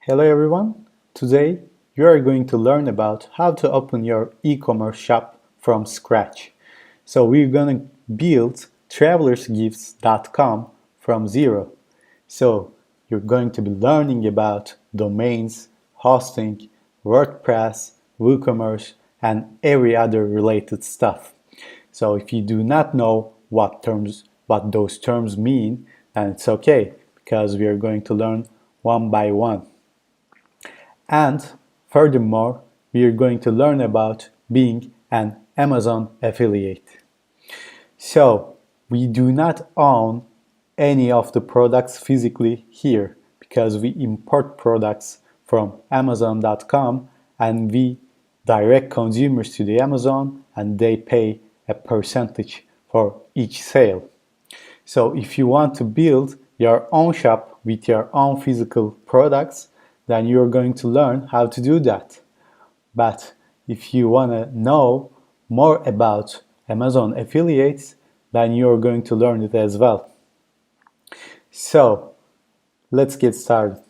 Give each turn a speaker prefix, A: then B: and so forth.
A: Hello everyone, today you are going to learn about how to open your e-commerce shop from scratch. So we're going to build travelersgifts.com from zero. So you're going to be learning about domains, hosting, WordPress, WooCommerce, and every other related stuff. So if you do not know what those terms mean, then it's okay, because we are going to learn one by one. And furthermore, we are going to learn about being an Amazon affiliate. So we do not own any of the products physically here because we import products from Amazon.com and we direct consumers to the Amazon and they pay a percentage for each sale. So if you want to build your own shop with your own physical products, then you're going to learn how to do that. But if you want to know more about Amazon affiliates, then you're going to learn it as well. So let's get started.